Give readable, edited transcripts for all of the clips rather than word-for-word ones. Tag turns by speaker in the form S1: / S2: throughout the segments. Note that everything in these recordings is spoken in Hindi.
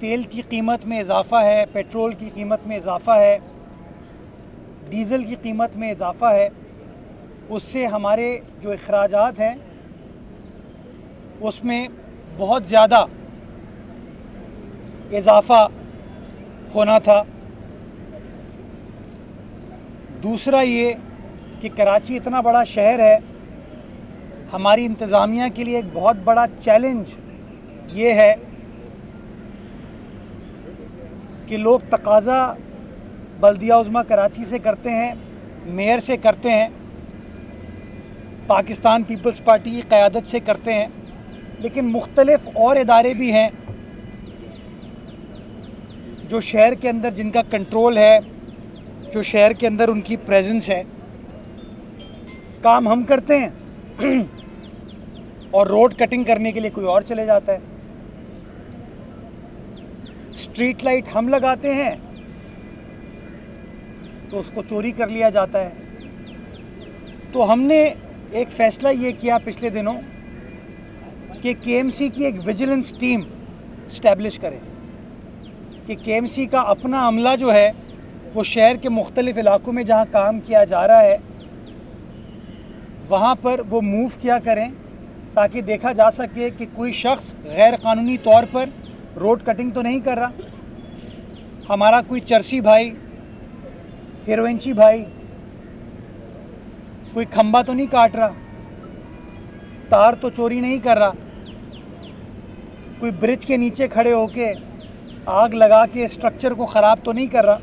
S1: तेल की कीमत में इजाफ़ा है, पेट्रोल की कीमत में इजाफ़ा है, डीज़ल की कीमत में इजाफ़ा है, उससे हमारे जो अखराजात हैं उसमें बहुत ज़्यादा इजाफ़ा होना था। दूसरा ये कि कराची इतना बड़ा शहर है, हमारी इंतज़ामिया के लिए एक बहुत बड़ा चैलेंज ये है कि लोग तकाज़ा बल्दिया उज़्मा कराची से करते हैं, मेयर से करते हैं, पाकिस्तान पीपल्स पार्टी की क़यादत से करते हैं, लेकिन मुख्तलिफ़ और इदारे भी हैं जो शहर के अंदर जिनका कंट्रोल है, जो शहर के अंदर उनकी प्रेजेंस है। काम हम करते हैं और रोड कटिंग करने के लिए कोई और चले जाता है। स्ट्रीट लाइट हम लगाते हैं तो उसको चोरी कर लिया जाता है। तो हमने एक फ़ैसला ये किया पिछले दिनों कि केएमसी की एक विजिलेंस टीम इस्टेब्लिश करें, कि केएमसी का अपना अमला जो है वो शहर के मुख्तलिफ़ इलाकों में जहाँ काम किया जा रहा है वहाँ पर वो मूव किया करें, ताकि देखा जा सके कि कोई शख्स गैर कानूनी तौर पर रोड कटिंग तो नहीं कर रहा, हमारा कोई चरसी भाई, हीरोइंची भाई कोई खंबा तो नहीं काट रहा, तार तो चोरी नहीं कर रहा, कोई ब्रिज के नीचे खड़े होके आग लगा के स्ट्रक्चर को ख़राब तो नहीं कर रहा।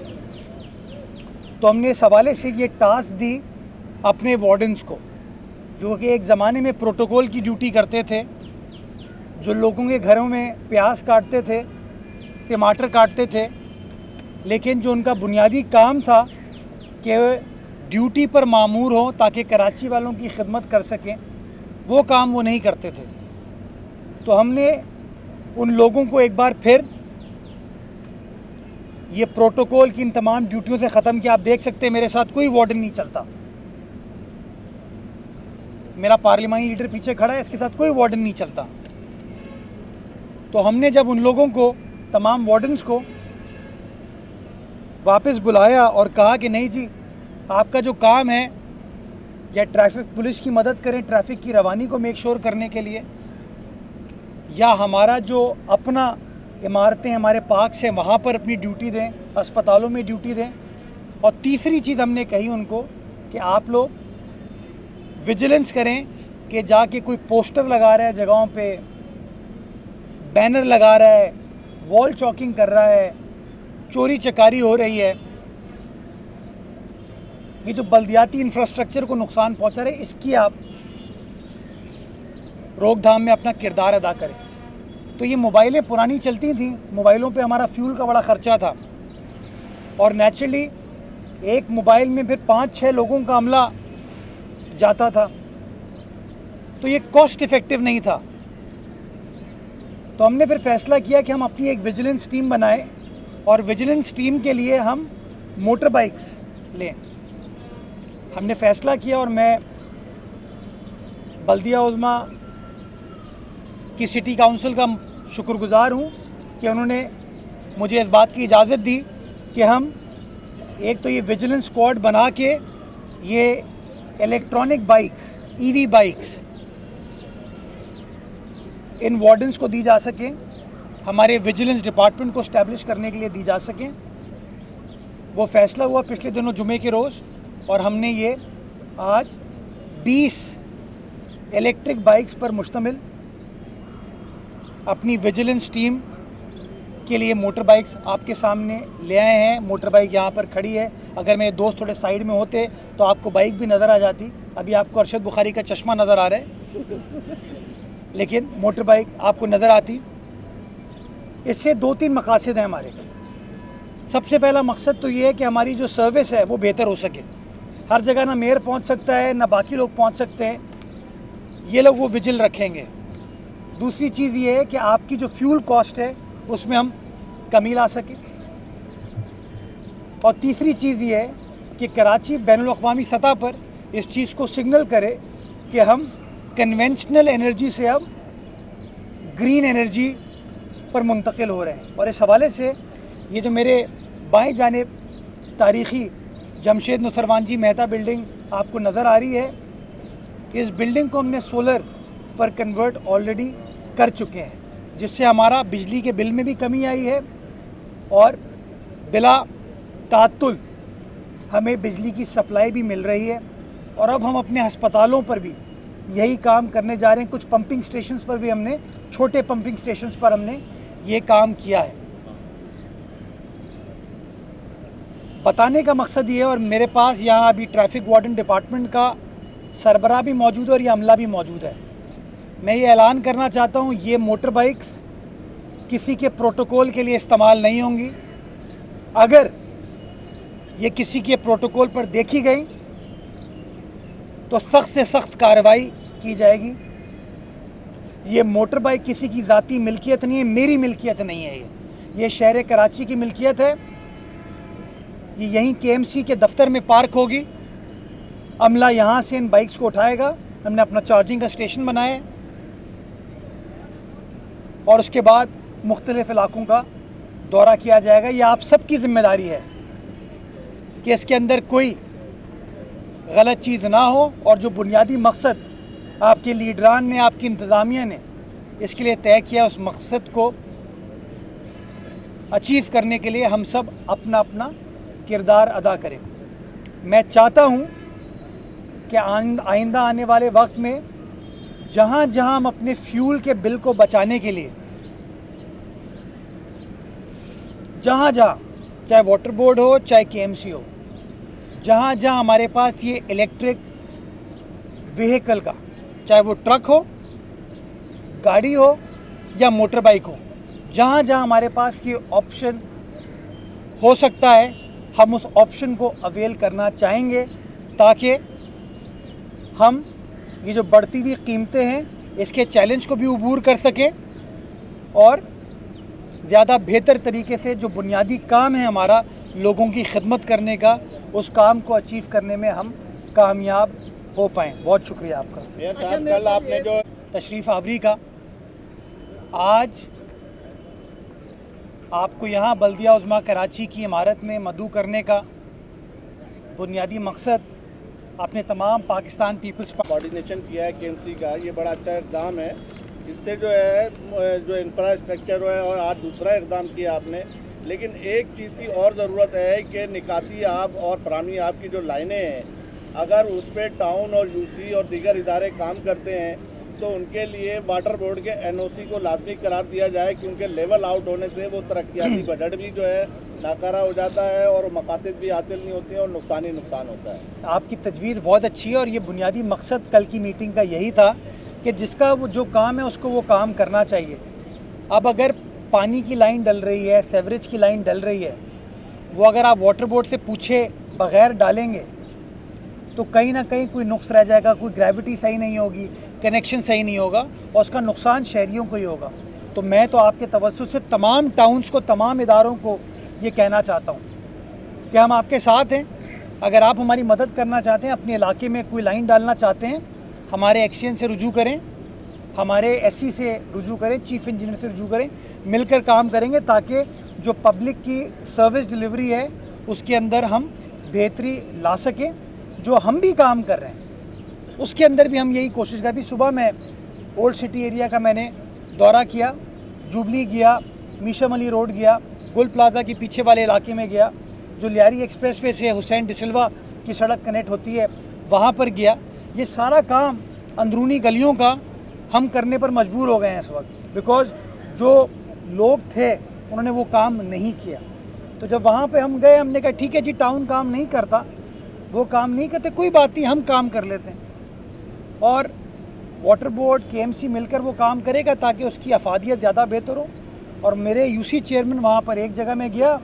S1: तो हमने इस हवाले से ये टास्क दी अपने वार्डन्स को, जो कि एक ज़माने में प्रोटोकॉल की ड्यूटी करते थे, जो लोगों के घरों में प्याज काटते थे, टमाटर काटते थे, लेकिन जो उनका बुनियादी काम था कि ड्यूटी पर मामूर हों ताकि कराची वालों की खिदमत कर सकें, वो काम वो नहीं करते थे। तो हमने उन लोगों को एक बार फिर ये प्रोटोकॉल की इन तमाम ड्यूटियों से ख़त्म किया। आप देख सकते हैं मेरे साथ कोई वार्डन नहीं चलता, मेरा पार्लिमानी लीडर पीछे खड़ा है, इसके साथ कोई वार्डन नहीं चलता। तो हमने जब उन लोगों को, तमाम वार्डन्स को वापस बुलाया और कहा कि नहीं जी, आपका जो काम है या ट्रैफिक पुलिस की मदद करें ट्रैफिक की रवानी को मेक श्योर करने के लिए, या हमारा जो अपना इमारतें हमारे पार्क से वहाँ पर अपनी ड्यूटी दें, अस्पतालों में ड्यूटी दें। और तीसरी चीज़ हमने कही उनको कि आप लोग विजिलेंस करें कि जाके कोई पोस्टर लगा रहा है जगहों पे, बैनर लगा रहा है, वॉल चॉकिंग कर रहा है, चोरी चकारी हो रही है, ये जो बल्दियाती इंफ्रास्ट्रक्चर को नुकसान पहुंचा रहे, इसकी आप रोकथाम में अपना किरदार अदा करें। तो ये मोबाइलें पुरानी चलती थीं, मोबाइलों पे हमारा फ्यूल का बड़ा ख़र्चा था, और नेचुरली एक मोबाइल में फिर 5-6 लोगों का अमला जाता था, तो ये कॉस्ट इफ़ेक्टिव नहीं था। तो हमने फिर फैसला किया कि हम अपनी एक विजिलेंस टीम बनाएं, और विजिलेंस टीम के लिए हम मोटर बाइक्स लें। हमने फ़ैसला किया, और मैं बल्दिया उज़्मा की सिटी काउंसिल का शुक्रगुज़ार हूँ कि उन्होंने मुझे इस बात की इजाज़त दी कि हम एक तो ये विजिलेंस स्क्वाड बना के ये electronic bikes, EV bikes in wardens को दी जा सकें, हमारे विजिलेंस डिपार्टमेंट को इस्टेब्लिश करने के लिए दी जा सकें। वो फ़ैसला हुआ पिछले दिनों जुमे के रोज़, और हमने ये आज 20 इलेक्ट्रिक बाइक्स पर मुश्तमिल अपनी विजिलेंस टीम के लिए मोटर बाइक्स आपके सामने ले आए हैं। मोटर बाइक यहाँ पर खड़ी है, अगर मेरे दोस्त थोड़े साइड में होते तो आपको बाइक भी नज़र आ जाती। अभी आपको अरशद बुखारी का चश्मा नज़र आ रहा है, लेकिन मोटर बाइक आपको नज़र आती। इससे 2-3 मकासद हैं हमारे। सबसे पहला मकसद तो ये है कि हमारी जो सर्विस है वो बेहतर हो सके। हर जगह ना मेयर पहुँच सकता है, ना बाकी लोग पहुँच सकते हैं, ये लोग वो विजिल रखेंगे। दूसरी चीज़ ये है कि आपकी जो फ्यूल कॉस्ट है उसमें हम कमी ला सकें। और तीसरी चीज़ ये है कि कराची बैनुल-अक़वामी सतह पर इस चीज़ को सिग्नल करे कि हम कन्वेंशनल एनर्जी से अब ग्रीन एनर्जी पर मुंतकिल हो रहे हैं। और इस हवाले से ये जो मेरे बाएं जानिब तारीख़ी जमशेद नुसरवान जी मेहता बिल्डिंग आपको नज़र आ रही है, इस बिल्डिंग को हमने सोलर पर कन्वर्ट ऑलरेडी कर चुके हैं, जिससे हमारा बिजली के बिल में भी कमी आई है और बिला तातुल हमें बिजली की सप्लाई भी मिल रही है। और अब हम अपने अस्पतालों पर भी यही काम करने जा रहे हैं। कुछ पंपिंग स्टेशंस पर भी हमने, छोटे पंपिंग स्टेशंस पर हमने ये काम किया है। बताने का मकसद ये है, और मेरे पास यहाँ अभी ट्रैफिक वार्डन डिपार्टमेंट का सरबराह भी मौजूद है और ये अमला भी मौजूद है। मैं ये ऐलान करना चाहता हूँ, ये मोटर बाइक्स किसी के प्रोटोकॉल के लिए इस्तेमाल नहीं होंगी। अगर ये किसी के प्रोटोकॉल पर देखी गई तो सख्त से सख्त कार्रवाई की जाएगी। ये मोटर बाइक किसी की ज़ाती मिल्कियत नहीं है, मेरी मिल्कियत नहीं है। ये शहर कराची की मिल्कियत है। ये यहीं KMC के दफ्तर में पार्क होगी। अमला यहाँ से इन बाइक्स को उठाएगा। हमने अपना चार्जिंग का स्टेशन बनाया है और उसके बाद मुख्तलिफ इलाकों का दौरा किया जाएगा। ये आप सबकी जिम्मेदारी है कि इसके अंदर कोई गलत चीज़ ना हो, और जो बुनियादी मकसद आपके लीडरान ने, आपकी इंतज़ामिया ने इसके लिए तय किया, उस मकसद को अचीव करने के लिए हम सब अपना अपना किरदार अदा करें। मैं चाहता हूँ कि आइंदा आने वाले वक्त में जहाँ जहाँ हम अपने फ्यूल के बिल को बचाने के लिए, जहाँ जहाँ, चाहे वाटर बोर्ड हो चाहे KMC हो, जहाँ जहाँ हमारे पास ये इलेक्ट्रिक व्हीकल का, चाहे वो ट्रक हो, गाड़ी हो या मोटर बाइक हो, जहाँ जहाँ हमारे पास ये ऑप्शन हो सकता है, हम उस ऑप्शन को अवेल करना चाहेंगे, ताकि हम ये जो बढ़ती हुई कीमतें हैं इसके चैलेंज को भी अबूर कर सकें और ज़्यादा बेहतर तरीके से जो बुनियादी काम है हमारा लोगों की खिदमत करने का, उस काम को अचीव करने में हम कामयाब हो पाएँ। बहुत शुक्रिया आपका।
S2: कल आपने जो
S1: तशरीफ़ आवरी का, आज आपको यहाँ बल्दिया उज़्मा कराची की इमारत में मदऊ करने का बुनियादी मकसद आपने तमाम पाकिस्तान पीपल्स
S2: कोऑर्डिनेशन किया है KMC का, ये बड़ा अच्छा इक़दाम है। इससे जो है जो इंफ्रास्ट्रक्चर है, और आज दूसरा इक़दाम किया आपने, लेकिन एक चीज़ की और ज़रूरत है कि निकासी आब और फराहमी आब की जो लाइनें हैं, अगर उस पर टाउन और UC और दीगर इदारे काम करते हैं तो उनके लिए वाटर बोर्ड के NOC को लाजमी करार दिया जाए, क्योंकि लेवल आउट होने से वो तरक्याती बजट भी जो है नाकारा हो जाता है और मकासद भी हासिल नहीं होती हैं और नुकसान ही नुकसान होता है।
S1: आपकी तजवीज़ बहुत अच्छी है और ये बुनियादी मकसद कल की मीटिंग का यही था कि जिसका वो जो काम है उसको वो काम करना चाहिए। अब अगर पानी की लाइन डल रही है, सेवरेज की लाइन डल रही है, वो अगर आप वाटर बोर्ड से पूछे बग़ैर डालेंगे तो कहीं ना कहीं कोई नुक्स रह जाएगा, कोई ग्रेविटी सही नहीं होगी, कनेक्शन सही नहीं होगा और उसका नुकसान शहरियों को ही होगा। तो मैं तो आपके तवज्जुह से तमाम टाउन्स को, तमाम इदारों को ये कहना चाहता हूँ कि हम आपके साथ हैं। अगर आप हमारी मदद करना चाहते हैं, अपने इलाके में कोई लाइन डालना चाहते हैं, हमारे एक्सचेंज से रुजू करें, हमारे SC से रुजू करें, चीफ इंजीनियर से रुजू करें, मिलकर काम करेंगे ताकि जो पब्लिक की सर्विस डिलीवरी है उसके अंदर हम बेहतरी ला सकें। जो हम भी काम कर रहे हैं उसके अंदर भी हम यही कोशिश कर। भी सुबह मैं ओल्ड सिटी एरिया का मैंने दौरा किया, जुबली गया, मीशम अली रोड गया, गुल प्लाजा के पीछे वाले इलाके में गया, जो लियारी एक्सप्रेसवे से हुसैन डिसिल्वा की सड़क कनेक्ट होती है वहाँ पर गया। ये सारा काम अंदरूनी गलियों का हम करने पर मजबूर हो गए हैं इस वक्त, बिकॉज़ जो लोग थे उन्होंने वो काम नहीं किया। तो जब वहाँ पे हम गए, हमने कहा ठीक है जी, टाउन काम नहीं करता, वो काम नहीं करते, कोई बात नहीं, हम काम कर लेते हैं। और वाटर बोर्ड KMC मिलकर वो काम करेगा ताकि उसकी अफादियत ज़्यादा बेहतर हो। और मेरे UC चेयरमैन वहाँ पर, एक जगह में गया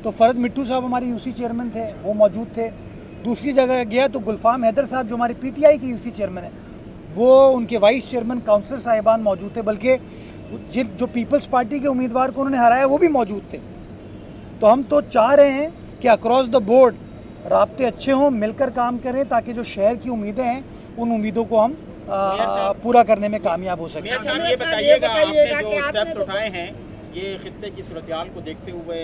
S1: तो फ़रद मिट्टू साहब हमारे UC चेयरमैन थे, वो मौजूद थे। दूसरी जगह गया तो गुलफाम हैदर साहब जो हमारे PTI के UC चेयरमैन है, वो उनके वाइस चेयरमैन काउंसलर साहिबान मौजूद थे, बल्कि जो पीपल्स पार्टी के उम्मीदवार को उन्होंने हराया वो भी मौजूद थे। तो हम तो चाह रहे हैं कि अक्रॉस द बोर्ड राब्ते अच्छे हों, मिलकर काम करें ताकि जो शहर की उम्मीदें हैं उन उम्मीदों को हम पूरा करने में कामियाब हो सकें।
S3: ये बताइएगा, आपने जो स्टेप्स उठाए हैं ये खित्ते की सूरत हाल को देखते हुए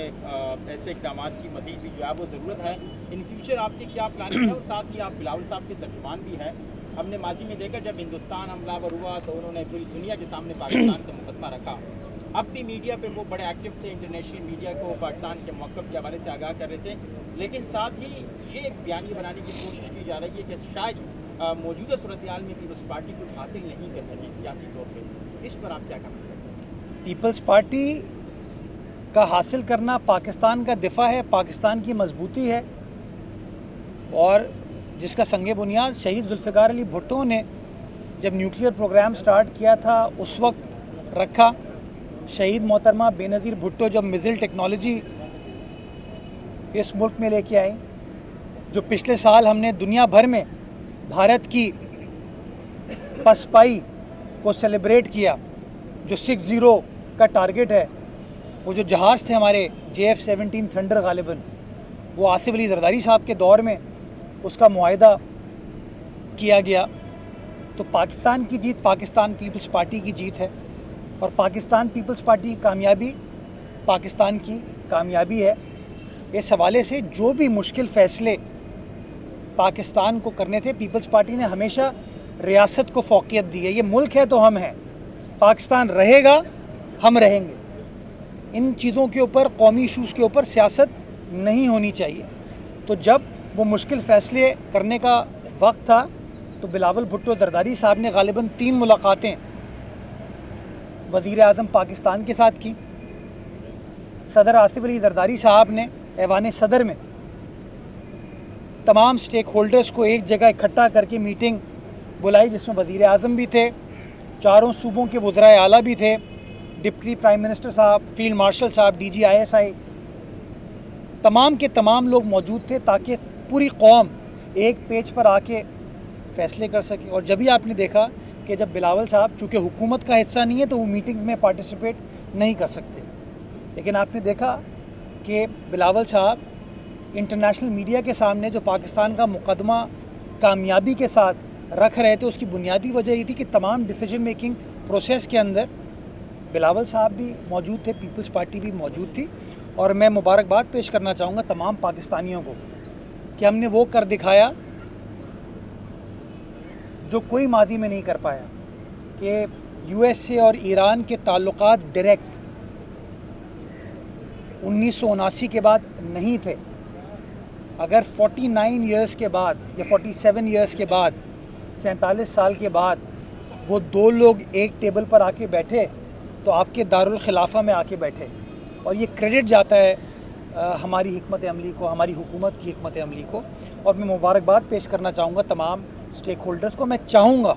S3: ऐसे इक़दाम की मज़ीद भी जो है वो ज़रूरत है। इन फ्यूचर आपकी क्या प्लानिंग है? और साथ ही आप बिलावल साहब के तर्जुमान भी हैं। हमने माजी में देखा जब हिंदुस्तान हमलावर हुआ तो उन्होंने पूरी दुनिया के सामने पाकिस्तान का मुकदमा रखा। अब भी मीडिया पे वो बड़े एक्टिव थे, इंटरनेशनल मीडिया को पाकिस्तान के मौक़िफ़ के हवाले से आगाह कर रहे थे। लेकिन साथ ही ये एक बयानी बनाने की कोशिश की जा रही है कि शायद मौजूदा सूरत हाल में पीपल्स पार्टी कुछ हासिल नहीं कर सकी सियासी तौर पर। इस पर आप क्या कहना सकते हैं?
S1: पीपल्स पार्टी का हासिल करना पाकिस्तान का दिफा है, पाकिस्तान की मजबूती है, और जिसका संगे बुनियाद शहीद जुल्फ़िकार अली भुट्टो ने जब न्यूक्लियर प्रोग्राम स्टार्ट किया था उस वक्त रखा। शहीद मोहतरमा बेनज़ीर भुट्टो जब मिज़िल टेक्नोलॉजी इस मुल्क में लेके आई, जो पिछले साल हमने दुनिया भर में भारत की पसपाई को सेलिब्रेट किया, जो 60 का टारगेट है, वो जो जहाज़ थे हमारे JF-17 थंडर गालिबन, वो आसिफ अली जरदारी साहब के दौर में उसका मुआहिदा किया गया। तो पाकिस्तान की जीत पाकिस्तान पीपल्स पार्टी की जीत है, और पाकिस्तान पीपल्स पार्टी की कामयाबी पाकिस्तान की कामयाबी है। इस हवाले से जो भी मुश्किल फ़ैसले पाकिस्तान को करने थे, पीपल्स पार्टी ने हमेशा रियासत को फ़ौक़ियत दी है। ये मुल्क है तो हम हैं, पाकिस्तान रहेगा, हम रहेंगे। इन चीज़ों के ऊपर, कौमी इशूज़ के ऊपर सियासत नहीं होनी चाहिए। तो जब वो मुश्किल फ़ैसले करने का वक्त था तो बिलावल भुट्टो जरदारी साहब ने गालिबन 3 मुलाकातें वज़ीर आज़म पाकिस्तान के साथ की। सदर आसिफ अली जरदारी साहब ने ऐवान सदर में तमाम स्टेक होल्डर्स को एक जगह इकट्ठा करके मीटिंग बुलाई, जिसमें वज़ीर आज़म भी थे, चारों सूबों के वज़राए आला भी थे, डिप्टी प्राइम मिनिस्टर साहब, फील्ड मार्शल साहब, DG ISI, तमाम के तमाम लोग मौजूद थे, ताकि पूरी कौम एक पेज पर आके फ़ैसले कर सके। और जब भी आपने देखा कि जब बिलावल साहब चूँकि हुकूमत का हिस्सा नहीं है तो वो मीटिंग्स में पार्टिसिपेट नहीं कर सकते, लेकिन आपने देखा कि बिलावल साहब इंटरनेशनल मीडिया के सामने जो पाकिस्तान का मुकदमा कामयाबी के साथ रख रहे थे, उसकी बुनियादी वजह ये थी कि तमाम डिसीजन मेकिंग प्रोसेस के अंदर बिलावल साहब भी मौजूद थे, पीपल्स पार्टी भी मौजूद थी। और मैं मुबारकबाद पेश करना चाहूँगा तमाम पाकिस्तानियों को कि हमने वो कर दिखाया जो कोई माजी में नहीं कर पाया, कि USA और ईरान के ताल्लुकात डायरेक्ट 1979 के बाद नहीं थे। अगर 49 इयर्स के बाद या 47 इयर्स के बाद, 47 साल के बाद वो 2 लोग एक टेबल पर आके बैठे तो आपके दारुल खिलाफा में आके बैठे, और ये क्रेडिट जाता है हमारी हिकमत अमली को, हमारी हुकूमत की हिकमत अमली को। और मैं मुबारकबाद पेश करना चाहूँगा तमाम स्टेक होल्डर्स को। मैं चाहूँगा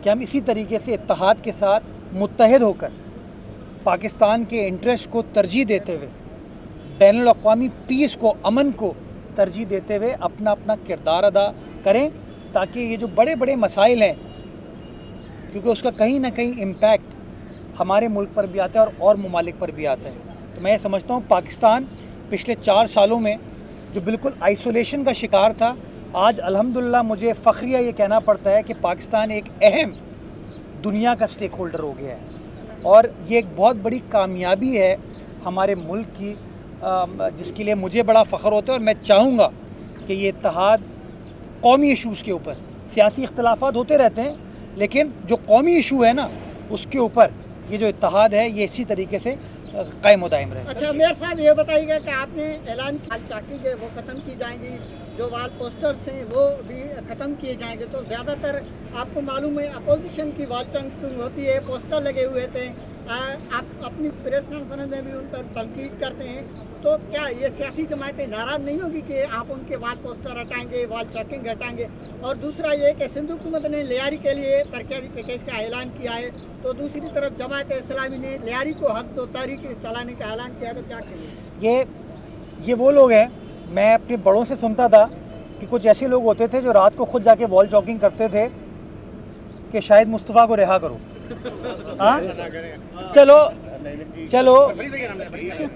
S1: कि हम इसी तरीके से इत्तेहाद के साथ मुत्तहिद होकर पाकिस्तान के इंटरेस्ट को तरजीह देते हुए, बैनुल अक़वामी पीस को, अमन को तरजीह देते हुए अपना अपना किरदार अदा करें, ताकि ये जो बड़े बड़े मसाइल हैं, क्योंकि उसका कहीं ना कहीं इम्पैक्ट हमारे मुल्क पर भी आता है और ममालिक पर भी आता है। तो मैं समझता हूँ पाकिस्तान पिछले 4 सालों में जो बिल्कुल आइसोलेशन का शिकार था, आज अल्हम्दुलिल्लाह मुझे फ़ख्रिया ये कहना पड़ता है कि पाकिस्तान एक अहम दुनिया का स्टेक होल्डर हो गया है, और ये एक बहुत बड़ी कामयाबी है हमारे मुल्क की, जिसके लिए मुझे बड़ा फ़ख्र होता है। और मैं चाहूँगा कि ये इत्तेहाद कौमी इशूज़ के ऊपर, सियासी इख्तलाफात होते रहते हैं, लेकिन जो कौमी इशू है ना, उसके ऊपर ये जो इत्तेहाद है ये इसी तरीके से कायम दायम रहे।
S4: अच्छा मेयर साहब, ये बताइएगा कि आपने ऐलान किया चाकी जो वो ख़त्म की जाएंगी, जो वाल पोस्टर्स हैं वो भी ख़त्म किए जाएंगे, तो ज़्यादातर आपको मालूम है अपोजिशन की वाल चंकिंग होती है, पोस्टर लगे हुए थे, आप अपनी प्रेस कॉन्फ्रेंस में भी उन पर तनकीद करते हैं, तो क्या ये सियासी जमातें नाराज़ नहीं होगी कि आप उनके वाल पोस्टर हटाएंगे, वाल चेकिंग हटाएंगे? और दूसरा ये कि सिंध हुकूमत ने लियारी के लिए तरक्याती पैकेज का ऐलान किया है, तो दूसरी तरफ जमात इस्लामी ने लियारी को हक दो तारीख चलाने का ऐलान किया, तो क्या कहेंगे?
S1: ये वो लोग हैं, मैं अपने बड़ों से सुनता था कि कुछ ऐसे लोग होते थे जो रात को खुद जाके वॉल चॉकिंग करते थे कि शायद मुस्तफ़ा को रिहा करो। हाँ, चलो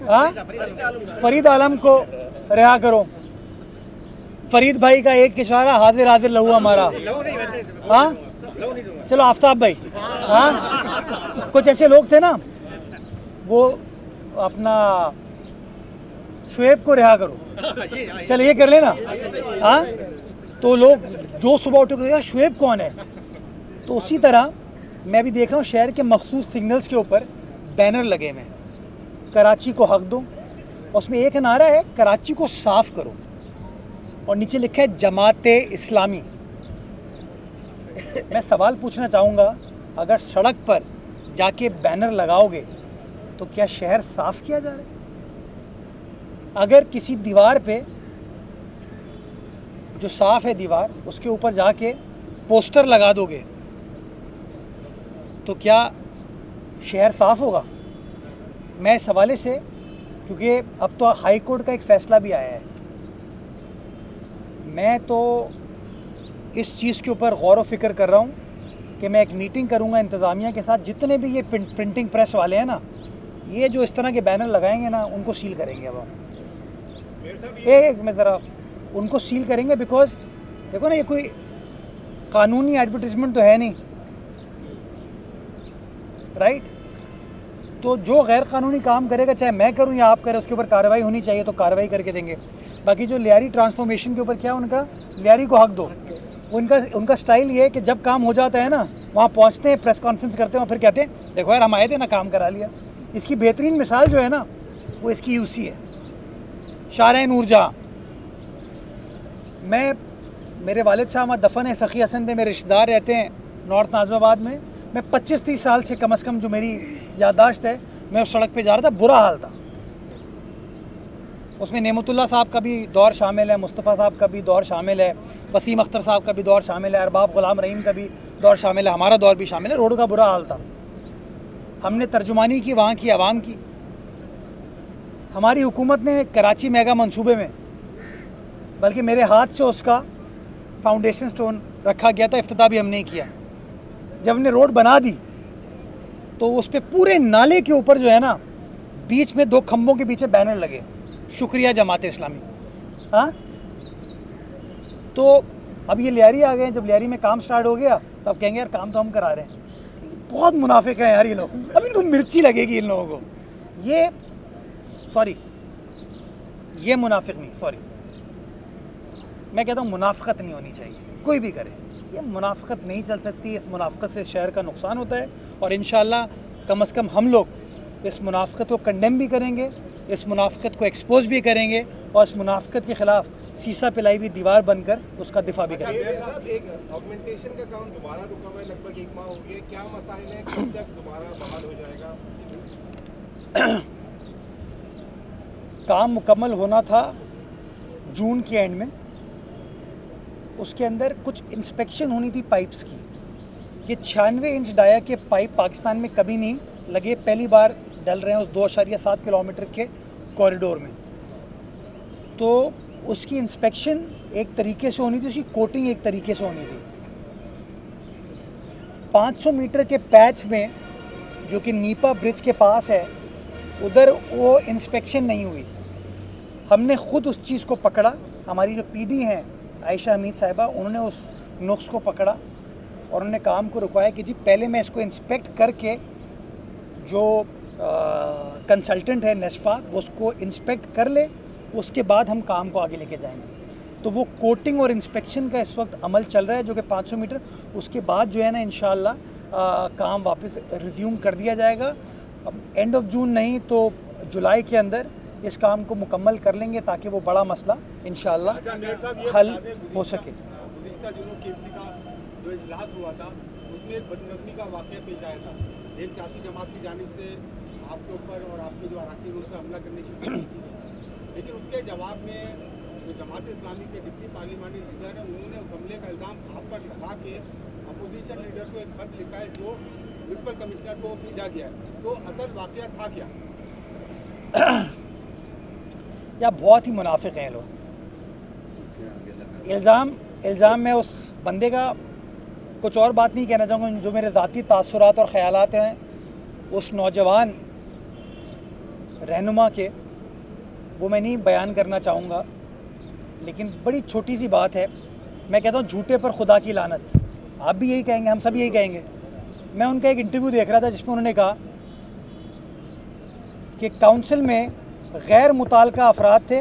S1: हाँ, फरीद आलम को रिहा करो, फरीद भाई का एक इशारा हाजिर हाजिर लहू हमारा। हाँ, चलो आफ्ताब भाई, हाँ, कुछ ऐसे लोग थे ना, वो अपना शुएब को रिहा करो, चल ये कर लेना। हाँ, तो लोग जो सुबह उठ के शुएब कौन है, तो उसी तरह मैं भी देख रहा हूँ शहर के मखसूस सिग्नल्स के ऊपर बैनर लगे हुए हैं, कराची को हक दो, उसमें एक नारा है कराची को साफ करो, और नीचे लिखा है जमाते इस्लामी। मैं सवाल पूछना चाहूँगा, अगर सड़क पर जाके बैनर लगाओगे तो क्या शहर साफ किया जा रहा है? अगर किसी दीवार पे जो साफ है दीवार, उसके ऊपर जाके पोस्टर लगा दोगे तो क्या शहर साफ होगा? मैं इस हवाले से, क्योंकि अब तो हाई कोर्ट का एक फ़ैसला भी आया है, मैं तो इस चीज़ के ऊपर गौर व फिक्र कर रहा हूँ कि मैं एक मीटिंग करूँगा इंतज़ामिया के साथ। जितने भी ये प्रिंटिंग प्रेस वाले हैं ना, ये जो इस तरह के बैनर लगाएंगे ना, उनको सील करेंगे। अब हम एक मैं ज़रा उनको सील करेंगे, बिकॉज देखो ना, ये कोई कानूनी एडवर्टीजमेंट तो है नहीं, राइट? तो जो गैर कानूनी काम करेगा, चाहे मैं करूं या आप करें, उसके ऊपर कार्रवाई होनी चाहिए, तो कार्रवाई करके देंगे। बाकी जो लियारी ट्रांसफॉर्मेशन के ऊपर क्या है उनका, लियारी को हक दो। उनका स्टाइल ये है कि जब काम हो जाता है ना, वहाँ पहुँचते हैं, प्रेस कॉन्फ्रेंस करते हैं और फिर कहते हैं देखो यार हम आए थे ना, काम करा लिया। इसकी बेहतरीन मिसाल जो है ना, वो इसकी यूसी है, शाह नूरजहाँ। मेरे वालिद साहब वहाँ दफन है सखी हसन पे, मेरे रिश्तेदार रहते हैं नॉर्थ नाज़िमाबाद में। मैं 25-30 साल से कम से कम, जो मेरी याददाश्त है, मैं उस सड़क पे जा रहा था, बुरा हाल था। उसमें नेमतुल्लाह साहब का भी दौर शामिल है, मुस्तफ़ा साहब का भी दौर शामिल है, वसीम अख्तर साहब का भी दौर शामिल है, अरबाब गुलाम रहीम का भी दौर शामिल है, हमारा दौर भी शामिल है। रोड का बुरा हाल था, हमने तर्जुमानी की वहाँ की आवाम की। हमारी हुकूमत ने कराची मेगा मंसूबे में, बल्कि मेरे हाथ से उसका फाउंडेशन स्टोन रखा गया था, इफ्तिताह भी हमने ही किया। जब हमने रोड बना दी तो उस पर पूरे नाले के ऊपर जो है ना, बीच में 2 खंभों के बीच में बैनर लगे, शुक्रिया जमात इस्लामी। हाँ, तो अब ये लियारी आ गए हैं। जब लियारी में काम स्टार्ट हो गया तो अब कहेंगे यार काम तो हम करा रहे हैं। बहुत मुनाफिक हैं यार ये लोग, अब इनको मिर्ची लगेगी इन लोगों को। ये मुनाफिक नहीं, सॉरी, मैं कहता हूँ मुनाफिकत नहीं होनी चाहिए, कोई भी करे। ये मुनाफिकत नहीं चल सकती, इस मुनाफिकत से शहर का नुकसान होता है। और इंशाअल्लाह कम से कम हम लोग इस मुनाफिकत को कंडेम भी करेंगे, इस मुनाफिकत को एक्सपोज भी करेंगे, और इस मुनाफिकत के ख़िलाफ़ सीसा पिलाई हुई दीवार बनकर उसका दिफा भी करेंगे।
S5: एक ऑगमेंटेशन का काम दोबारा रुका हुआ है, लगभग 1 माह हो गया, क्या मसाइल है, कब तक दोबारा बहाल हो जाएगा?
S1: काम मुकम्मल होना था जून के एंड में, उसके अंदर कुछ इंस्पेक्शन होनी थी पाइप्स की। ये 96 इंच डाया के पाइप पाकिस्तान में कभी नहीं लगे, पहली बार डल रहे हैं उस 2.7 किलोमीटर के कॉरिडोर में। तो उसकी इंस्पेक्शन एक तरीके से होनी थी, उसकी कोटिंग एक तरीके से होनी थी। 500 मीटर के पैच में, जो कि नीपा ब्रिज के पास है, उधर वो इंस्पेक्शन नहीं हुई। हमने ख़ुद उस चीज़ को पकड़ा, हमारी जो पीडी हैं आयशा हमीद साहिबा, उन्होंने उस नुक्स को पकड़ा और उन्होंने काम को रुकवाया कि जी पहले मैं इसको इंस्पेक्ट करके, जो कंसल्टेंट है नेस्पा, वो उसको इंस्पेक्ट कर ले, उसके बाद हम काम को आगे लेके जाएंगे। तो वो कोटिंग और इंस्पेक्शन का इस वक्त अमल चल रहा है, जो कि 500 मीटर, उसके बाद जो है ना इंशाअल्लाह काम वापस रिज्यूम कर दिया जाएगा। अब एंड ऑफ जून नहीं तो जुलाई के अंदर इस काम को मुकम्मल कर लेंगे, ताकि वो बड़ा मसला इंशाअल्लाह हल हो सके।
S5: गुज़िश्ता दिनों केसरी का जो इजलास हुआ था, उसमें बदनज़मी का वाक़या पेश आया था। एक सियासी जमात की जानिब से आपके ऊपर और आपके जो अरकान उन पर हमला करने की कोशिश की गई, लेकिन उसके जवाब में जो जमात इस्लामी के डिप्टी पार्लिमानी लीडर हैं, उन्होंने उस हमले का इल्ज़ाम आप पर लगा के अपोजिशन लीडर को एक खत लिखा है, जो म्युनिसिपल कमिश्नर को भेजा गया है। तो असल वाक़या था क्या?
S1: या बहुत ही मुनाफिक हैं लोग। इल्ज़ाम मैं उस बंदे का कुछ और बात नहीं कहना चाहूँगा, जो मेरे ज़ाती तासुरात और ख़यालात हैं उस नौजवान रहनुमा के, वो मैं नहीं बयान करना चाहूँगा। लेकिन बड़ी छोटी सी बात है, मैं कहता हूँ झूठे पर खुदा की लानत। आप भी यही कहेंगे, हम सब यही कहेंगे। मैं उनका एक इंटरव्यू देख रहा था जिसमें उन्होंने कहा कि काउंसिल में गैर मुताल्लिका अफराद थे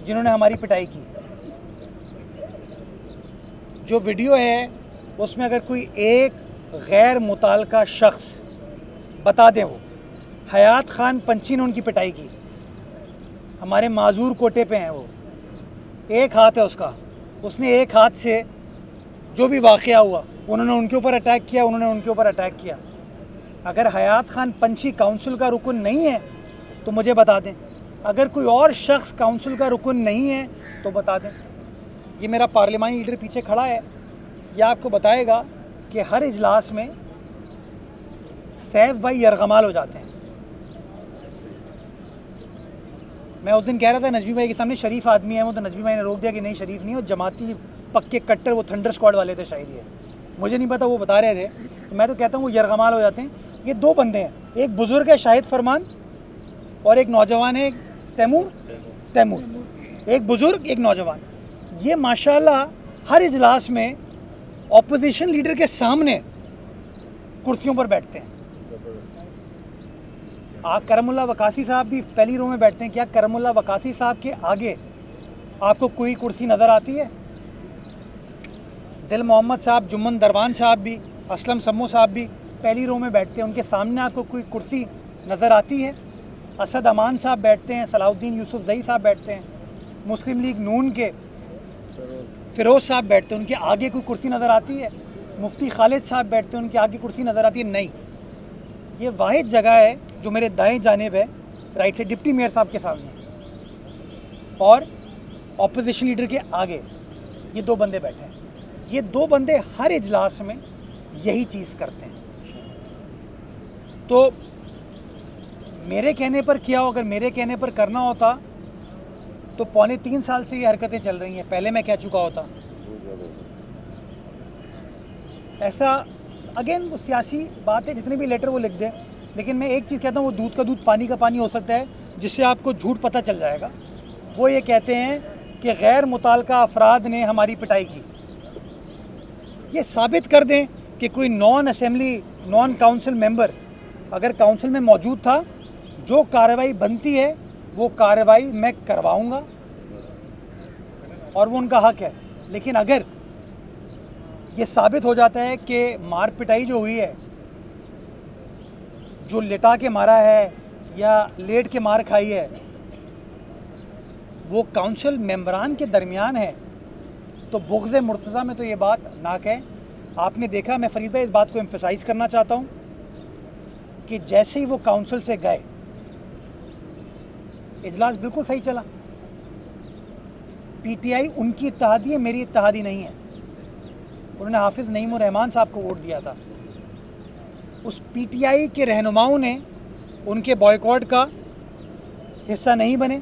S1: जिन्होंने हमारी पिटाई की। जो वीडियो है उसमें अगर कोई एक गैर मुताल्लिका शख्स बता दें, वो हयात खान पंची ने उनकी पिटाई की, हमारे माजूर कोटे पे हैं, वो एक हाथ है उसका, उसने एक हाथ से जो भी वाक़या हुआ उन्होंने उनके ऊपर अटैक किया, उन्होंने उनके ऊपर अटैक किया। अगर हयात खान पंची काउंसिल का रुकन नहीं है तो मुझे बता दें, अगर कोई और शख्स काउंसिल का रुकन नहीं है तो बता दें। ये मेरा पार्लिमानी लीडर पीछे खड़ा है, यह आपको बताएगा कि हर इजलास में सैफ भाई यरगमाल हो जाते हैं। मैं उस दिन कह रहा था नजमी भाई के सामने शरीफ आदमी है वो, तो नजमी भाई ने रोक दिया कि नहीं शरीफ नहीं, वो जमाती पक्के कट्टर, वो थंडर स्क्वाड वाले थे शायद, ये मुझे नहीं पता, वो बता रहे थे। तो मैं तो कहता हूँ वो यरगमाल हो जाते हैं। ये दो बंदे हैं, एक बुज़ुर्ग है शाहिद फरमान और एक नौजवान है तैमूर, एक बुज़ुर्ग एक नौजवान। ये माशाल्लाह हर इजलास में ऑपोजिशन लीडर के सामने कुर्सियों पर बैठते हैं। करमुल्ला वकासी साहब भी पहली रो में बैठते हैं। क्या करमुल्ला वकासी साहब के आगे आपको कोई कुर्सी नज़र आती है? दिल मोहम्मद साहब, जुम्मन दरबान साहब भी, असलम सम्मो साहब भी पहली रो में बैठते हैं। उनके सामने आपको कोई कुर्सी नज़र आती है? असद अमान साहब बैठते हैं, सलाउद्दीन यूसुफ जई साहब बैठते हैं, मुस्लिम लीग नून के फ़िरोज़ साहब बैठते हैं, उनके आगे कोई कुर्सी नज़र आती है? मुफ्ती खालिद साहब बैठते हैं, उनके आगे कुर्सी नज़र आती है? नहीं। ये वाहिद जगह है जो मेरे दाएं जानिब है, राइट से डिप्टी मेयर साहब के सामने और ऑपोजिशन लीडर के आगे ये दो बंदे बैठे हैं। ये दो बंदे हर इजलास में यही चीज़ करते हैं। तो मेरे कहने पर किया हो, अगर मेरे कहने पर करना होता तो 2.25 साल से ये हरकतें चल रही हैं, पहले मैं कह चुका होता। ऐसा अगेन वो सियासी बात है, जितने भी लेटर वो लिख दें, लेकिन मैं एक चीज़ कहता हूँ, वो दूध का दूध पानी का पानी हो सकता है, जिससे आपको झूठ पता चल जाएगा। वो ये कहते हैं कि गैर मुताल्लिका अफराद ने हमारी पिटाई की। ये साबित कर दें कि कोई नॉन काउंसिल मेंबर अगर काउंसिल में मौजूद था, जो कार्रवाई बनती है वो कार्रवाई मैं करवाऊंगा और वो उनका हक है। लेकिन अगर ये साबित हो जाता है कि मार पिटाई जो हुई है, जो लिटा के मारा है या लेट के मार खाई है, वो काउंसिल मेंबरान के दरमियान है, तो बुग़्ज़ मुर्तज़ा में तो ये बात ना कहें। आपने देखा, मैं फरीदा इस बात को एम्फसाइज़ करना चाहता हूँ कि जैसे ही वो काउंसिल से गए, इजलास बिल्कुल सही चला। पीटीआई उनकी इत्तेहादी है, मेरी इत्तेहादी नहीं है। उन्होंने हाफिज़ नईमुर रहमान साहब को वोट दिया था। उस पीटीआई के रहनुमाओं ने उनके बॉयकॉट का हिस्सा नहीं बने।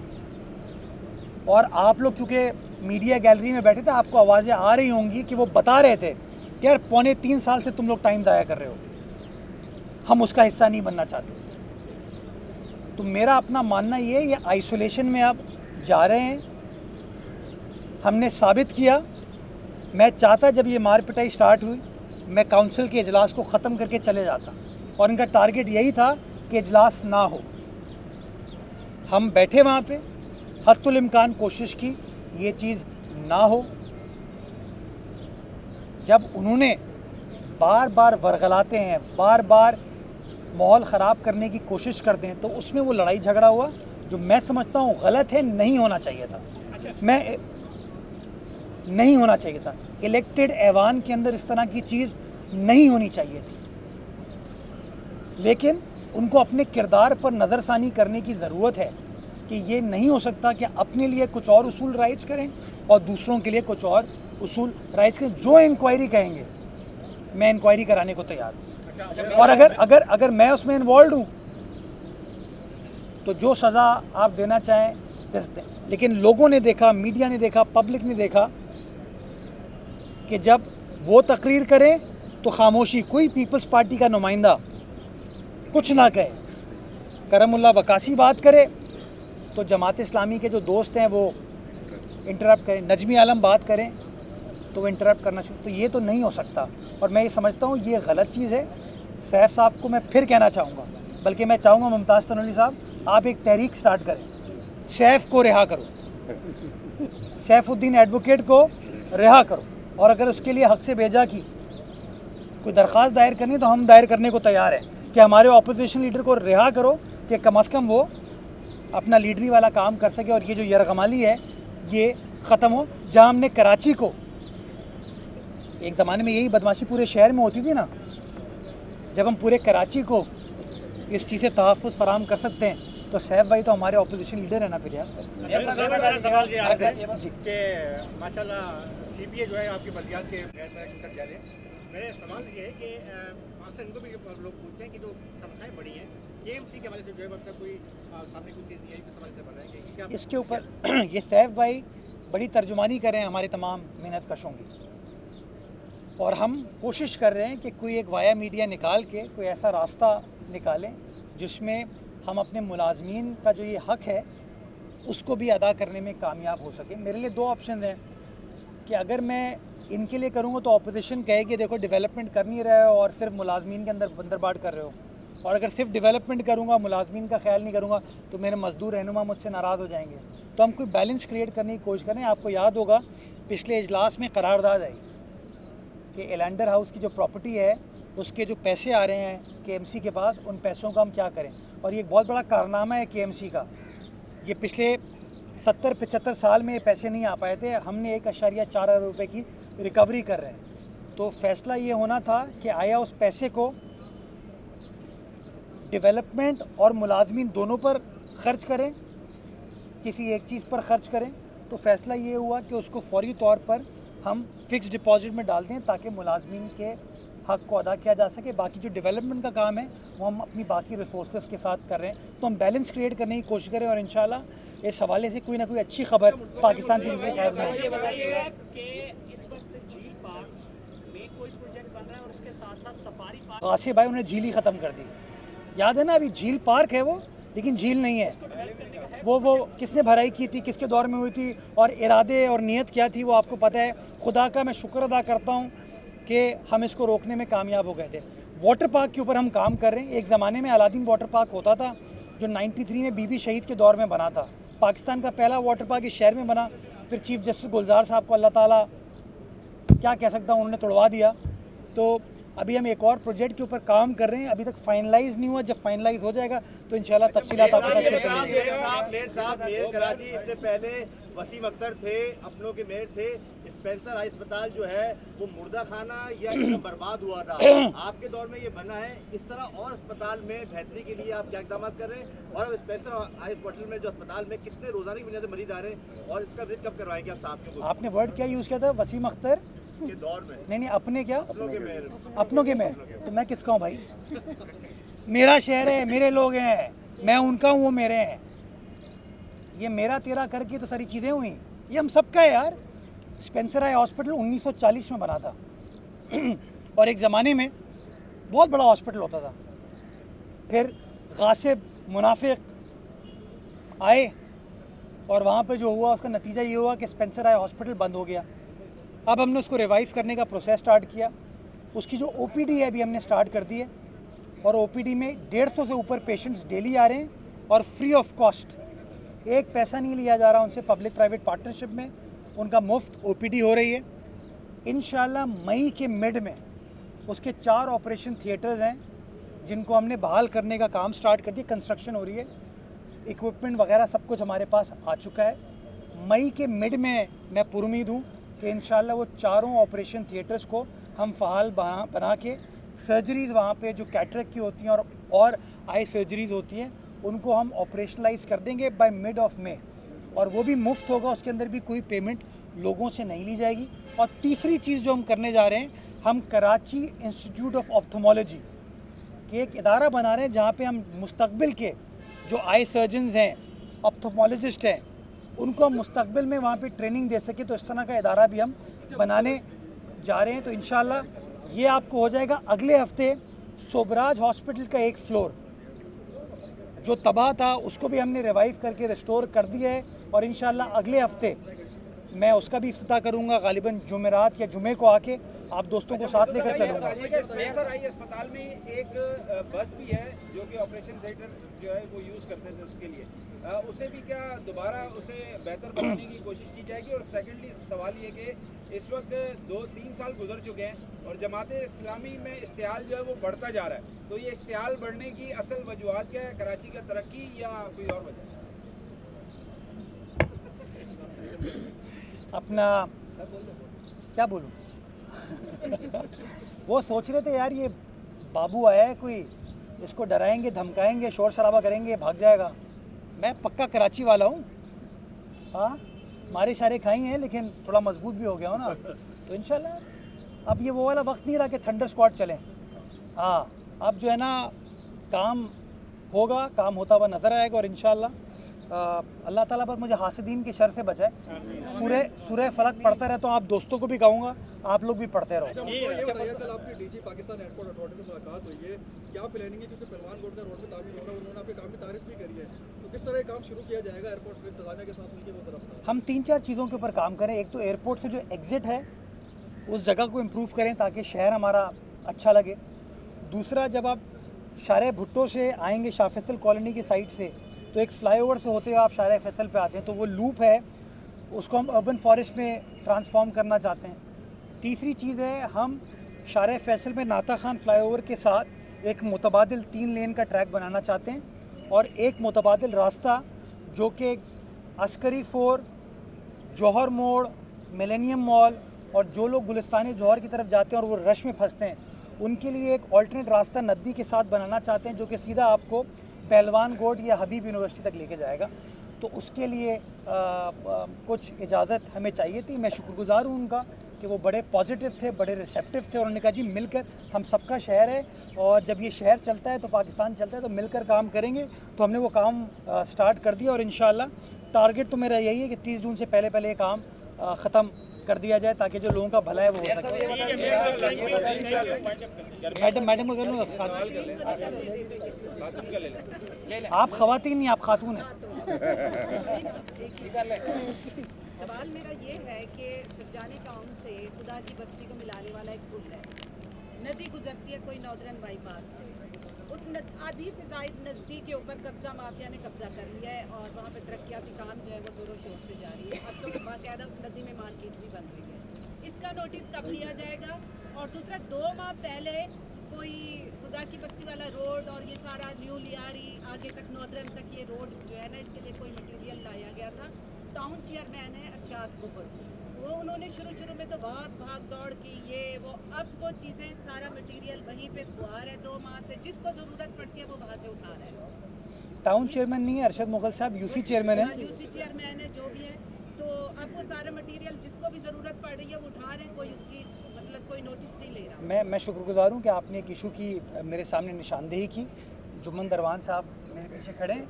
S1: और आप लोग चूँकि मीडिया गैलरी में बैठे थे, आपको आवाज़ें आ रही होंगी कि वो बता रहे थे कि यार 3.25 साल से तुम लोग टाइम ज़ाया कर रहे हो, हम उसका हिस्सा नहीं बनना चाहते। तो मेरा अपना मानना ये आइसोलेशन में आप जा रहे हैं। हमने साबित किया। मैं चाहता जब ये मार पिटाई स्टार्ट हुई, मैं काउंसिल के इजलास को ख़त्म करके चले जाता, और इनका टारगेट यही था कि इजलास ना हो। हम बैठे वहाँ पे, हद्दुल इम्कान कोशिश की ये चीज़ ना हो। जब उन्होंने बार बार वरगलाते हैं, बार बार माहौल ख़राब करने की कोशिश करते हैं, तो उसमें वो लड़ाई झगड़ा हुआ जो मैं समझता हूँ गलत है, नहीं होना चाहिए था। नहीं होना चाहिए था। इलेक्टेड ऐवान के अंदर इस तरह की चीज़ नहीं होनी चाहिए थी। लेकिन उनको अपने किरदार पर नज़रसानी करने की ज़रूरत है कि ये नहीं हो सकता कि अपने लिए कुछ और उसूल राइज करें और दूसरों के लिए कुछ और उसूल राइज करें। जो इंक्वायरी कहेंगे मैं इंक्वायरी कराने को तैयार हूँ, और अगर मैं उसमें इन्वॉल्व हूँ तो जो सज़ा आप देना चाहें दे सकते हैं। लेकिन लोगों ने देखा, मीडिया ने देखा, पब्लिक ने देखा कि जब वो तकरीर करें तो खामोशी, कोई पीपल्स पार्टी का नुमाइंदा कुछ ना कहे। करमुल्ला वकासी बात करे तो जमात इस्लामी के जो दोस्त हैं वो इंटरप्ट करें, नजमी आलम बात करें तो वो इंटरप्ट करना शुरू। तो ये तो नहीं हो सकता, और मैं ये समझता हूँ ये गलत चीज़ है। सैफ साहब को मैं फिर कहना चाहूँगा बल्कि मैं चाहूँगा मुमताज़ तनोली साहब आप एक तहरीक स्टार्ट करें, सैफ को रिहा करो, सैफुद्दीन एडवोकेट को रिहा करो, और अगर उसके लिए हक से भेजा की कोई दरख्वास्त दायर करनी तो हम दायर करने को तैयार हैं कि हमारे ऑपोजिशन लीडर को रिहा करो कि कम से कम वो अपना लीडरी वाला काम कर सके और ये जो यरगमाली है ये ख़त्म हो। जहाँ हमने कराची को, एक ज़माने में यही बदमाशी पूरे शहर में होती थी ना, जब हम पूरे कराची को इस चीज़ से तहफ़्फ़ुज़ फराहम कर सकते हैं तो सैफ भाई तो हमारे ऑपोजिशन लीडर है ना फिर यार।
S5: सवाल ये आपसे कि माशाल्लाह CBA जो है आपकी बल्दियात के कर जा रहे हैं। मेरे सवाल ये है कि अक्सर इनको भी लोग पूछते हैं कि जो तनख्वाहें बढ़ी हैं KMC के हवाले से जो है मतलब कोई सामने कुछ चीज़ नहीं है, इस हवाले से बढ़ रहा है कि क्या
S1: इसके ऊपर ये सैफ भाई बड़ी तर्जुमानी कर रहे हैं हमारे तमाम मेहनत कशों की, और हम कोशिश कर रहे हैं कि कोई एक वाया मीडिया निकाल के कोई ऐसा रास्ता निकालें जिसमें हम अपने मुलाजमीन का जो ये हक़ है उसको भी अदा करने में कामयाब हो सके। मेरे लिए दो ऑप्शन हैं कि अगर मैं इनके लिए करूँगा तो अपोजिशन कहे कि देखो डेवलपमेंट कर नहीं रहे हो और सिर्फ मुलाजमीन के अंदर बंदरबाट कर रहे हो, और अगर सिर्फ डेवलपमेंट करूँगा मुलाजमीन का ख्याल नहीं करूँगा तो मेरे मजदूर रहनुमा मुझसे नाराज़ हो जाएंगे। तो हम कोई बैलेंस क्रिएट करने की कोशिश करें। आपको याद होगा पिछले इजलास में करारदाद आई कि एलेंडर हाउस की जो प्रॉपर्टी है उसके जो पैसे आ रहे हैं KMC के पास, उन पैसों का हम क्या करें। और ये एक बहुत बड़ा कारनामा है KMC का, ये पिछले 70-75 साल में ये पैसे नहीं आ पाए थे, हमने 1.4 अरब रुपये की रिकवरी कर रहे हैं। तो फैसला ये होना था कि आया उस पैसे को डेवलपमेंट और मुलाजमीन दोनों पर ख़र्च करें, किसी एक चीज़ पर ख़र्च करें। तो फ़ैसला ये हुआ कि उसको फौरी तौर पर हम फ़िक्स डिपॉजिट में डाल दें ताकि मुलाजमीन के हक़ को अदा किया जा सके। बाकी जो डेवलपमेंट का काम है वो हम अपनी बाकी रिसोर्सेज के साथ कर रहे हैं। तो हम बैलेंस क्रिएट करने की कोशिश करें और इंशाल्लाह इस हवाले से कोई ना कोई अच्छी खबर पाकिस्तान की खैर में
S6: ये बताइए कि इस वक्त झील पार्क में कोई प्रोजेक्ट बन रहा है और उसके साथ साथ सफारी पार्क
S1: गासिब भाई उन्हें झील ही ख़त्म कर दी। याद है ना, अभी झील पार्क है वो, लेकिन झील नहीं है। वो किसने भराई की थी, किसके दौर में हुई थी और इरादे और नीयत क्या थी वो आपको पता है। खुदा का मैं शुक्र अदा करता हूँ कि हम इसको रोकने में कामयाब हो गए थे। वाटर पार्क के ऊपर हम काम कर रहे हैं। एक ज़माने में अलादीन वाटर पार्क होता था जो 93 में बीबी शहीद के दौर में बना था। पाकिस्तान का पहला वाटर पार्क इस शहर में बना, फिर चीफ जस्टिस गुलजार साहब को अल्लाह ताला क्या कह सकता हूँ उन्होंने तोड़वा दिया। तो अभी हम एक और प्रोजेक्ट के ऊपर काम कर रहे हैं, अभी तक फाइनलाइज नहीं हुआ। जब फाइनलाइज हो जाएगा तो इंशाल्लाह तफसीलात आपको शेयर कर देंगे।
S2: मेयर कराची इससे पहले वसीम अख्तर थे, अपनों के मेयर थे। स्पेंसर हाई अस्पताल जो है वो मुर्दा खाना या एकदम बर्बाद हुआ था, आपके दौर में ये बना है। इस तरह और अस्पताल में बेहतरी के लिए आप क्या इकदाम कर रहे हैं, और स्पेंसर हाई हॉस्पिटल में जो अस्पताल में कितने रोजाना की बुनियाद मरीज आ रहे हैं और इसका विजिट कब करवाएंगे आप साहब को?
S1: आपने वर्ड क्या यूज़ किया था, वसीम अख्तर
S2: के दौर में?
S1: नहीं, अपने क्या,
S2: अपनों के मेयर।
S1: तो मैं किसका हूँ भाई? मेरा शहर है, मेरे लोग हैं, मैं उनका हूँ, वो मेरे हैं। ये मेरा तेरा करके तो सारी चीज़ें हुई, ये हम सबका है यार। स्पेंसर आई हॉस्पिटल 1940 में बना था और एक ज़माने में बहुत बड़ा हॉस्पिटल होता था। फिर गासिब मुनाफिक आए और वहाँ पे जो हुआ उसका नतीजा ये हुआ कि स्पेंसर आई हॉस्पिटल बंद हो गया। अब हमने उसको रिवाइव करने का प्रोसेस स्टार्ट किया। उसकी जो OPD है अभी हमने स्टार्ट कर दी है और OPD में 150 से ऊपर पेशेंट्स डेली आ रहे हैं और फ्री ऑफ कॉस्ट, एक पैसा नहीं लिया जा रहा उनसे। पब्लिक प्राइवेट पार्टनरशिप में उनका मुफ्त OPD हो रही है। इंशाल्लाह मई के मिड में उसके 4 ऑपरेशन थिएटर्स हैं जिनको हमने बहाल करने का काम स्टार्ट कर दिया। कंस्ट्रक्शन हो रही है, इक्विपमेंट वगैरह सब कुछ हमारे पास आ चुका है। मई के मिड में मैं पुरुमीद हूँ कि इंशाल्लाह वो चारों ऑपरेशन थिएटर्स को हम फ़हाल बना के सर्जरीज़ वहाँ पे जो कैटरेक्ट की होती हैं और आई सर्जरीज़ होती हैं उनको हम ऑपरेशनलाइज कर देंगे बाय मिड ऑफ मे, और वो भी मुफ्त होगा। उसके अंदर भी कोई पेमेंट लोगों से नहीं ली जाएगी। और तीसरी चीज़ जो हम करने जा रहे हैं, हम कराची इंस्टीट्यूट ऑफ ऑप्थोमोलॉजी के एक इदारा बना रहे हैं जहाँ पे हम मुस्तकबिल के जो आई सर्जन्स हैं, ऑप्थोमोलॉजिस्ट हैं, उनको हम मुस्तकबिल में वहाँ पे ट्रेनिंग दे सके। तो इस तरह का इदारा भी हम बनाने जा रहे हैं। तो इंशाल्लाह ये आपको हो जाएगा अगले हफ्ते। सोबराज हॉस्पिटल का एक फ्लोर जो तबाह था उसको भी हमने रिवाइव करके रिस्टोर कर दिया है और इंशाल्लाह अगले हफ्ते मैं उसका भी इफ्तिताह करूँगा गालिबन जुमेरात या जुमे को आके आप दोस्तों को साथ लेकर चलूँगा।
S7: सर आई अस्पताल में एक बस भी है जो कि ऑपरेशन थिएटर जो है वो यूज़ करते थे उसके लिए, उसे भी क्या दोबारा उसे बेहतर बनाने की कोशिश की जाएगी? और सेकेंडली सवाल ये कि इस वक्त 2-3 साल गुजर चुके हैं और जमात इस्लामी में इश्तियाल जो है वो बढ़ता जा रहा है, तो ये इश्तियाल बढ़ने की असल वजूहत क्या है? कराची का तरक्की या कोई और वजह?
S1: अपना क्या बोलूँ वो सोच रहे थे यार ये बाबू आया है कोई, इसको डराएंगे धमकाएंगे शोर शराबा करेंगे भाग जाएगा। मैं पक्का कराची वाला हूँ, हाँ मारे शारे खाई हैं लेकिन थोड़ा मजबूत भी हो गया हो ना, तो इंशाल्लाह अब ये वो वाला वक्त नहीं रहा कि थंडर स्क्वाड चलें। हाँ अब जो है ना काम होगा, काम होता हुआ नज़र आएगा और इंशाल्लाह अल्लाह ताला बस मुझे हासिदीन की शर से बचाए। सूरह फलक पढ़ता रहता हूँ, आप दोस्तों को भी कहूँगा आप लोग भी पढ़ते रहो।
S5: अच्छा मुझको ये बताइए, कल आपकी डीजी पाकिस्तान एयरपोर्ट अथॉरिटी से मुलाकात हुई है, क्या प्लानिंग है? क्योंकि पहलवान रोड का रोड में तामीर हो रहा है, उन्होंने आपके काम की तारीफ भी करी है, तो किस तरह काम शुरू किया जाएगा एयरपोर्ट पर इंतजामिया के साथ मिलकर वो तरफ?
S1: हम 3-4 चीज़ों के ऊपर काम करें। एक तो एयरपोर्ट से जो एग्ज़िट है उस जगह को इम्प्रूव करें ताकि शहर हमारा अच्छा लगे। दूसरा, जब आप शारे भुट्टो से आएंगे शाह फैसल कॉलोनी की साइड से तो एक फ्लाईओवर से होते हुए आप शारे फैसल पे आते हैं, तो वो लूप है उसको हम अर्बन फॉरेस्ट में ट्रांसफॉर्म करना चाहते हैं। तीसरी चीज़ है हम शारे फैसल में नाता खान फ्लाईओवर के साथ एक मुतबादिल 3 लेन का ट्रैक बनाना चाहते हैं और एक मुतबादिल रास्ता जो कि अस्करी फोर, जौहर मोड़, मिलेनियम मॉल और जो लोग गुलिस्तानी जौहर की तरफ जाते हैं और वो रश में फंसते हैं उनके लिए एक ऑल्टरनेट रास्ता नदी के साथ बनाना चाहते हैं जो कि सीधा आपको पहलवान गोड या हबीब यूनिवर्सिटी तक लेके जाएगा। तो उसके लिए कुछ इजाज़त हमें चाहिए थी। मैं शुक्रगुज़ार हूँ उनका कि वो बड़े पॉजिटिव थे, बड़े रिसेप्टिव थे और उन्होंने कहा जी मिलकर, हम सबका शहर है और जब ये शहर चलता है तो पाकिस्तान चलता है, तो मिलकर काम करेंगे। तो हमने वो काम स्टार्ट कर दिया और इंशाल्लाह टारगेट तो मेरा यही है कि 30 जून से पहले ये काम ख़त्म कर दिया जाए ताकि जो लोगों का भला है वो हो सके। मैडम को कर लूँ, आप ख़वातीन नहीं, आप खातून हैं।
S8: सवाल मेरा ये है कि सुरजानी टाउन से खुदा की बस्ती को मिलाने वाला एक पुल है, नदी गुजरती है कोई नॉर्दर्न बाईपास से, उस आधी से ज़ायद नदी के ऊपर कब्जा माफिया ने कब्जा कर लिया है और वहाँ पे तरक्याती काम जो है वो ज़ोरों शोर से जारी है। अब तो बाकायदा उस नदी में मार्केट भी बन रही है। इसका नोटिस कब लिया जाएगा? और दूसरा, 2 माह पहले कोई खुदा की बस्ती वाला रोड और ये सारा न्यू लियारी आगे तक नॉर्दर्न तक ये रोड जो है ना, इसके लिए कोई मटीरियल लाया गया था। टाउन चेयरमैन है अरशाद गुबर, वो उन्होंने शुरू में तो बहुत भाग दौड़ की ये वो, अब वो चीज़ें सारा मटेरियल वहीं पे खुआर है 2 माह से, जिसको ज़रूरत पड़ती है वो वहाँ से उठा रहा है।
S1: टाउन चेयरमैन नहीं है अरशद मुगल साहब, यूसी चेयरमैन है।
S8: यूसी चेयरमैन है जो भी है, तो अब वो सारा मटेरियल जिसको भी ज़रूरत पड़ रही है वो उठा रहे हैं, कोई उसकी मतलब कोई नोटिस नहीं ले रहा।
S1: मैं शुक्रगुज़ार हूँ कि आपने एक इशू की मेरे सामने निशानदेही की। जुम्मन दरवान साहब मेरे पीछे खड़े हैं,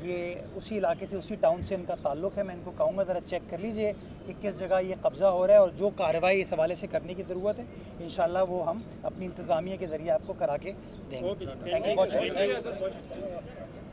S1: ये उसी इलाके से, उसी टाउन से इनका ताल्लुक़ है। मैं इनको कहूँगा ज़रा चेक कर लीजिए कि किस जगह ये कब्ज़ा हो रहा है और जो कार्रवाई इस हवाले से करने की ज़रूरत है इंशाल्लाह वो हम अपनी इंतज़ामिया के ज़रिए आपको करा के देंगे। थैंक यू बहुत शुक्रिया।